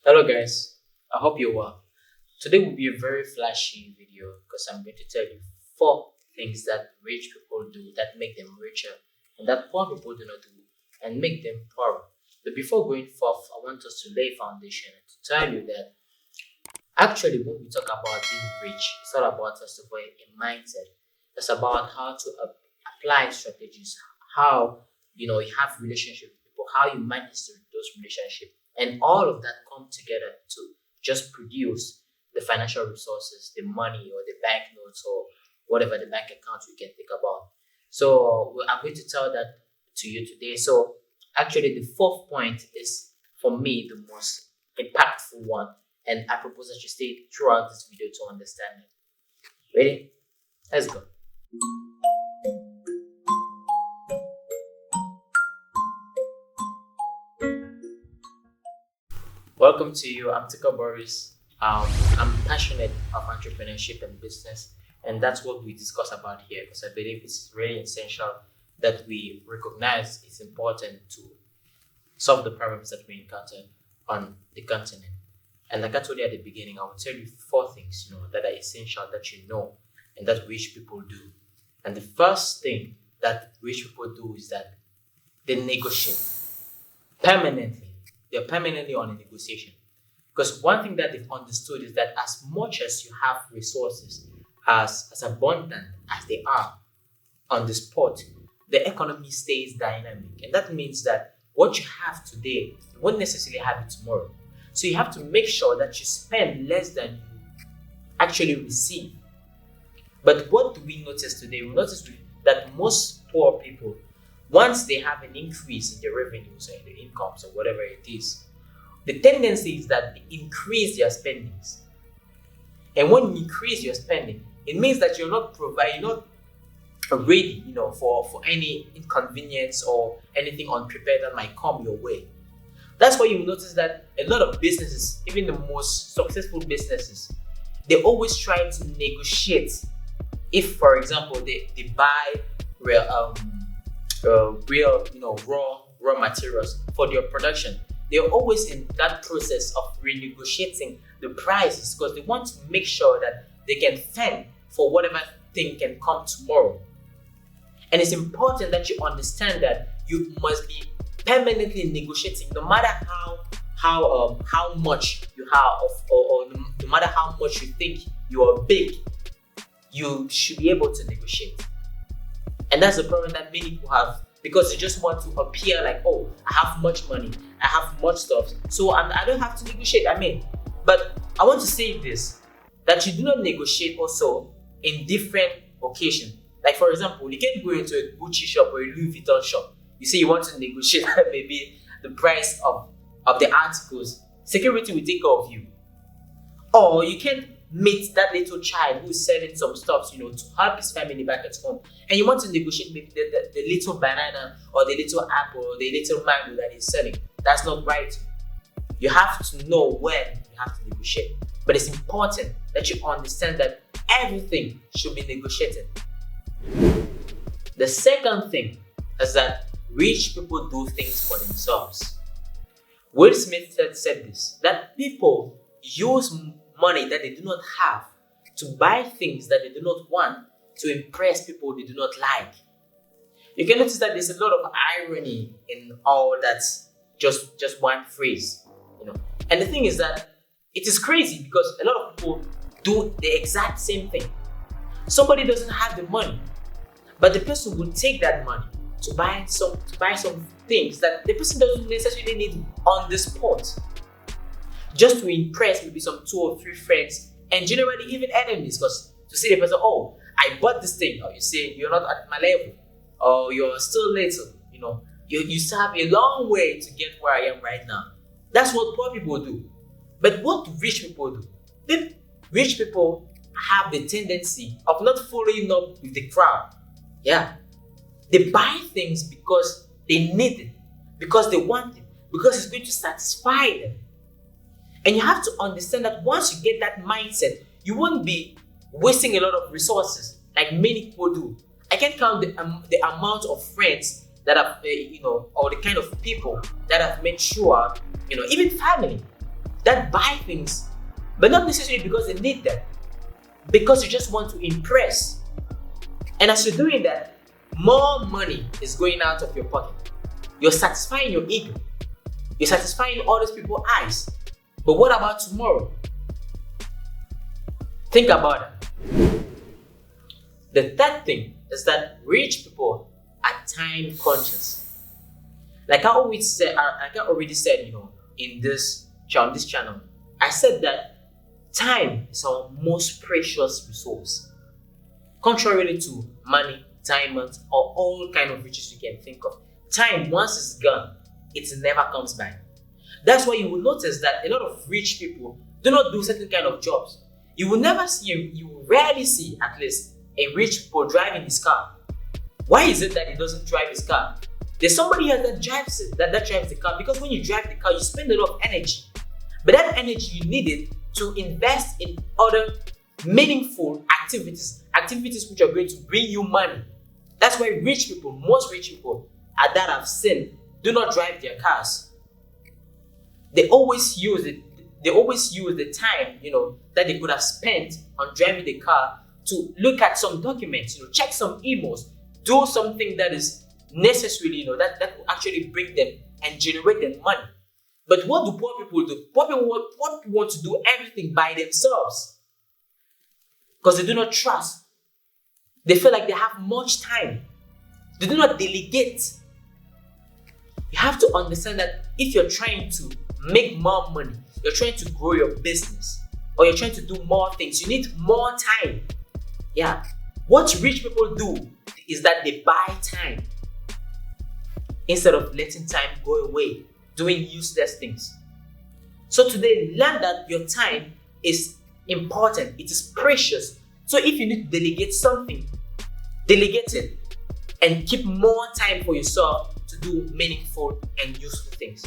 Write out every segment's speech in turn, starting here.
Hello guys, I hope you're well. Today will be a very flashy video because I'm going to tell you four things that rich people do that make them richer and that poor people do not do and make them poorer. But before going forth, I want us to lay foundation and to tell you that actually when we talk about being rich, it's all about first of all a mindset. It's about how to apply strategies, how you have relationship with people, how you manage those relationships, and all of that come together to just produce the financial resources, the money or the bank notes or whatever the bank account we can think about. So I'm going to tell that to you today. So actually the fourth point is for me the most impactful one, and I propose that you stay throughout this video to understand it. Ready? Let's go. Welcome to you. I'm Tika Boris. I'm passionate of entrepreneurship and business, and that's what we discuss about here because I believe it's really essential that we recognize it's important to solve the problems that we encounter on the continent. And like I told you at the beginning, I will tell you four things that are essential that you know and that rich people do. And the first thing that rich people do is that they negotiate permanently. They're permanently on a negotiation. Because one thing that they've understood is that as much as you have resources, as abundant as they are on the spot, the economy stays dynamic. And that means that what you have today, you won't necessarily have it tomorrow. So you have to make sure that you spend less than you actually receive. But what do we notice today? We notice that most poor people, once they have an increase in their revenues or in their incomes or whatever it is, the tendency is that they increase their spendings. And when you increase your spending, it means that you're not ready, for any inconvenience or anything unprepared that might come your way. That's why you notice that a lot of businesses, even the most successful businesses, they always try to negotiate. If, for example, they buy real, raw materials for their production, they're always in that process of renegotiating the prices because they want to make sure that they can fend for whatever thing can come tomorrow. And it's important that you understand that you must be permanently negotiating, no matter how much you have, or no matter how much you think you are big, you should be able to negotiate. And that's the problem that many people have, because they just want to appear like, oh, I have much money, I have much stuff, so I don't have to negotiate. But I want to say this, that you do not negotiate also in different occasions. Like for example, you can't go into a Gucci shop or a Louis Vuitton shop. You say you want to negotiate maybe the price of the articles. Security will take care of you. Or you can't meet that little child who's selling some stuff, to help his family back at home. And you want to negotiate maybe the little banana or the little apple or the little mango that he's selling. That's not right. You have to know when you have to negotiate. But it's important that you understand that everything should be negotiated. The second thing is that rich people do things for themselves. Will Smith said this, that people use money that they do not have to buy things that they do not want to impress people they do not like. You can notice that there's a lot of irony in all that just one phrase. And the thing is that it is crazy because a lot of people do the exact same thing. Somebody doesn't have the money, but the person will take that money to buy some things that the person doesn't necessarily need on the spot, just to impress maybe some 2 or 3 friends, and generally even enemies, because to see the person, oh, I bought this thing, or you say you're not at my level, or you're still little, you still have a long way to get where I am right now. That's what poor people do. But what do rich people do? Rich people have the tendency of not following up with the crowd. Yeah. They buy things because they need it, because they want it, because it's going to satisfy them. And you have to understand that once you get that mindset, you won't be wasting a lot of resources like many people do. I can't count the amount of friends that have, or the kind of people that have made sure, even family, that buy things, but not necessarily because they need them, because you just want to impress. And as you're doing that, more money is going out of your pocket. You're satisfying your ego. You're satisfying all those people's eyes. But what about tomorrow? Think about it. The third thing is that rich people are time conscious. Like I already said, in this channel, I said that time is our most precious resource. Contrarily to money, diamonds, or all kind of riches you can think of, time, once it's gone, it never comes back. That's why you will notice that a lot of rich people do not do certain kind of jobs. You will rarely see, at least, a rich people driving his car. Why is it that he doesn't drive his car? There's somebody else that drives it, that drives the car, because when you drive the car, you spend a lot of energy. But that energy you need it to invest in other meaningful activities which are going to bring you money. That's why most rich people that I've seen, do not drive their cars. They always use it. They always use the time, that they could have spent on driving the car to look at some documents, check some emails, do something that is necessarily, that will actually bring them and generate them money. But what do poor people do? Poor people want to do everything by themselves because they do not trust. They feel like they have much time. They do not delegate. You have to understand that if you're trying to make more money, you're trying to grow your business, or you're trying to do more things, you need more time. Yeah. What rich people do is that they buy time instead of letting time go away, doing useless things. So today, learn that your time is important. It is precious. So if you need to delegate something, delegate it and keep more time for yourself to do meaningful and useful things.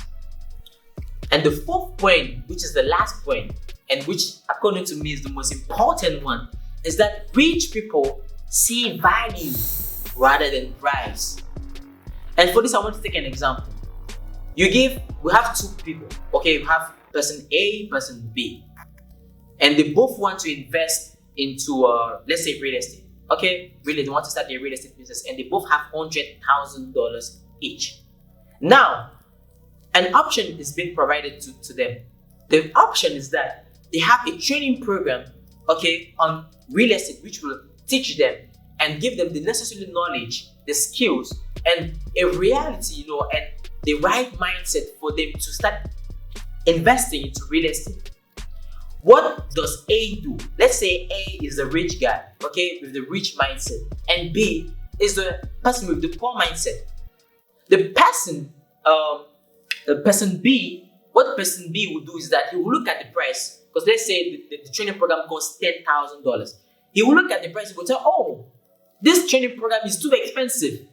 And the fourth point, which is the last point, and which according to me is the most important one, is that rich people see value rather than price. And for this, I want to take an example. We have two people. Okay, we have person A, person B. And they both want to invest into, let's say, real estate. Okay, really, they want to start their real estate business, and they both have $100,000 each. Now, an option is being provided to them. The option is that they have a training program, okay, on real estate, which will teach them and give them the necessary knowledge, the skills, and a reality, and the right mindset for them to start investing into real estate. What does A do? Let's say A is the rich guy, okay, with the rich mindset, and B is the person with the poor mindset. The person B, what the person B will do is that he will look at the price, because let's say the training program costs $10,000. He will look at the price and will tell, oh, this training program is too expensive.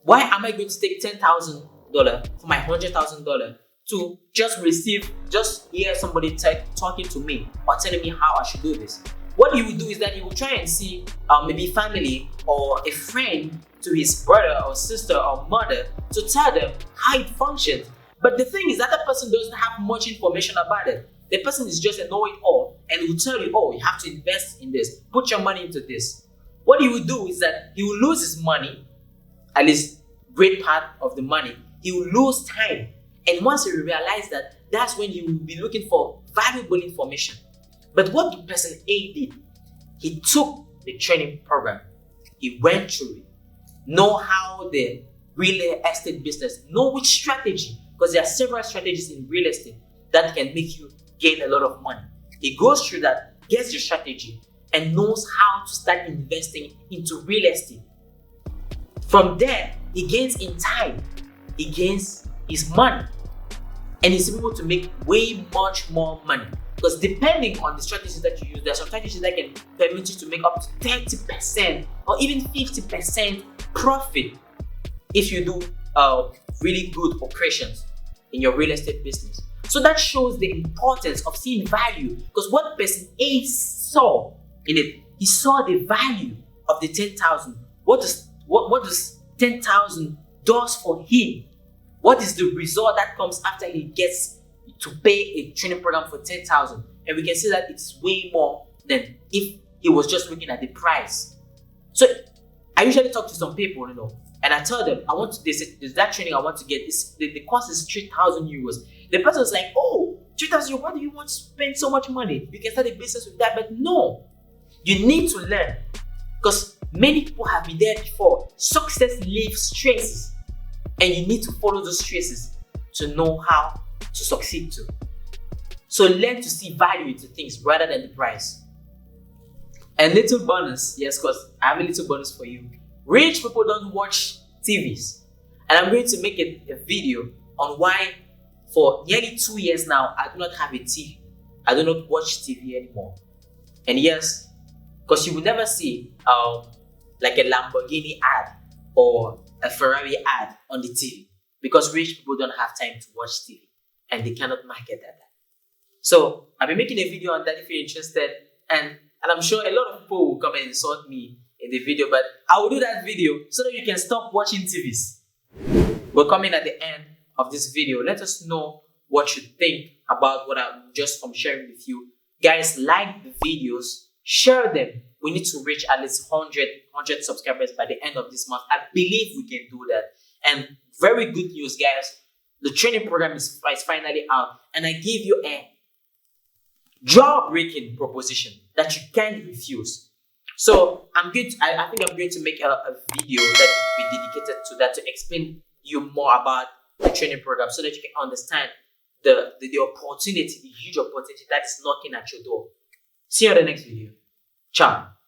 Why am I going to take $10,000 for my $100,000 to just hear somebody talking to me or telling me how I should do this? What he will do is that he will try and see maybe family or a friend to his brother or sister or mother to tell them how it functions. But the thing is that person doesn't have much information about it. The person is just a know-it-all and will tell you, oh, you have to invest in this, put your money into this. What he will do is that he will lose his money, at least great part of the money. He will lose time. And once he realizes that, that's when he will be looking for valuable information. But what the person A did, he took the training program, he went through it, know how the real estate business, know which strategy, because there are several strategies in real estate that can make you gain a lot of money. He goes through that, gets the strategy, and knows how to start investing into real estate. From there, he gains in time, he gains his money, and he's able to make way much more money. Because depending on the strategies that you use, there are some strategies that can permit you to make up to 30% or even 50% profit if you do really good operations in your real estate business. So that shows the importance of seeing value, because what person A saw in it, he saw the value of the 10,000. What does 10,000 does for him? What is the result that comes after he gets to pay a training program for 10,000, and we can see that it's way more than if he was just looking at the price. So I usually talk to some people, and I tell them they say there's that training I want to get. The cost is 3,000 euros. The person is like, oh, 3,000 euros, why do you want to spend so much money? You can start a business with that. But no, you need to learn, because many people have been there before. Success leaves traces, and you need to follow those traces to know how to succeed too. So learn to see value into things rather than the price. And little bonus, yes, because I have a little bonus for you. Rich people don't watch TVs. And I'm going to make a video on why for nearly 2 years now, I do not have a TV. I do not watch TV anymore. And yes, because you will never see like a Lamborghini ad or a Ferrari ad on the TV, because rich people don't have time to watch TV and they cannot market that. So I'll be making a video on that if you're interested, and I'm sure a lot of people will come and insult me in the video, but I will do that video so that you can stop watching TVs. We're coming at the end of this video. Let us know what you think about what I'm just sharing with you. Guys, like the videos, share them. We need to reach at least 100 subscribers by the end of this month. I believe we can do that. And very good news, guys. The training program is finally out, and I give you a jaw-breaking proposition that you can't refuse. So I think I'm going to make a video that will be dedicated to that, to explain you more about the training program, so that you can understand the opportunity, the huge opportunity that is knocking at your door. See you on the next video. Ciao.